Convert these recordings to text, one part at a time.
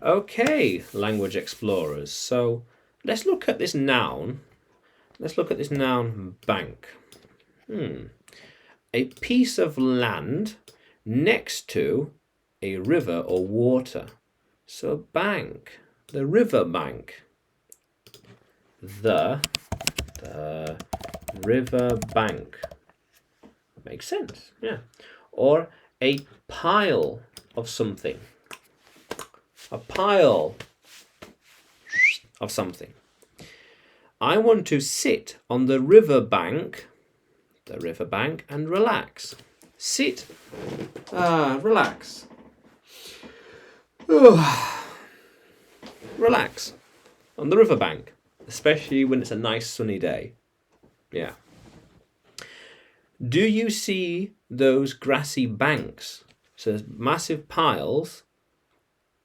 Okay, language explorers. So let's look at this noun. Let's look at this noun bank. A piece of land next to a river or water. So bank, the river bank. The river bank. Makes sense, yeah. Or a pile of something. A pile of something. I want to sit on the river bank, and relax. Sit, relax. Relax on the riverbank, especially when it's a nice sunny day. Yeah. Do you see those grassy banks? So there's massive piles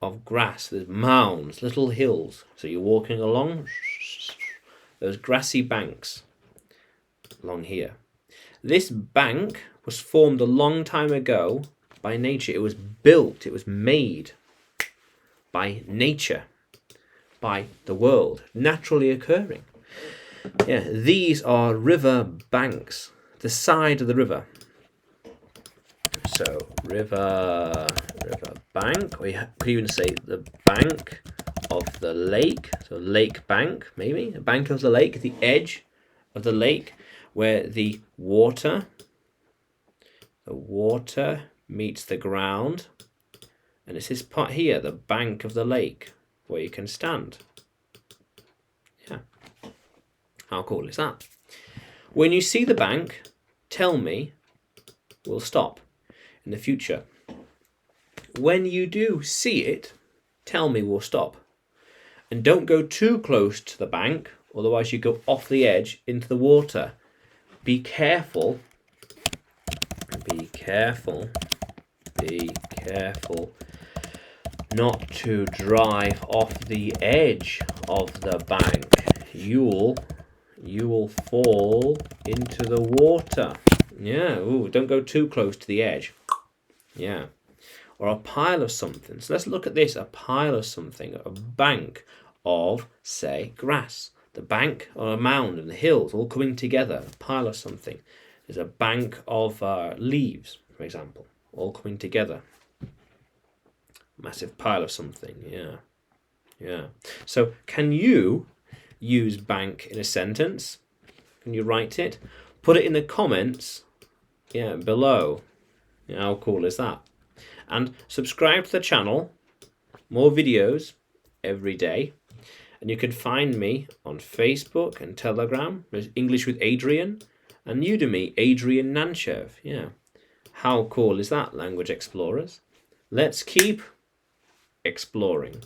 of grass, there's mounds, little hills. So you're walking along those grassy banks along here. This bank was formed a long time ago by nature. It was built, it was made by nature, by the world, naturally occurring. Yeah, these are river banks, the side of the river. So river bank, or you could even say the bank of the lake. So lake bank, maybe the bank of the lake, the edge of the lake, where the water meets the ground, and it's this part here, the bank of the lake, where you can stand. Yeah, how cool is that? When you see the bank, tell me. We'll stop in the future. When you do see it, tell me. We'll stop. And don't go too close to the bank, otherwise you go off the edge into the water. Be careful. Be careful. Be careful not to drive off the edge of the bank. You will fall into the water. Yeah, ooh, don't go too close to the edge. Yeah. Or a pile of something. So let's look at this, a pile of something, a bank of, say, grass. The bank or a mound and the hills all coming together, a pile of something. There's a bank of leaves, for example, all coming together. Massive pile of something, yeah. Yeah. So can you use bank in a sentence? Can you write it? Put it in the comments, below. How cool is that? And subscribe to the channel. More videos every day. And you can find me on Facebook and Telegram. There's English with Adrian. And Udemy, Adrian Nanchev. Yeah. How cool is that, language explorers? Let's keep exploring.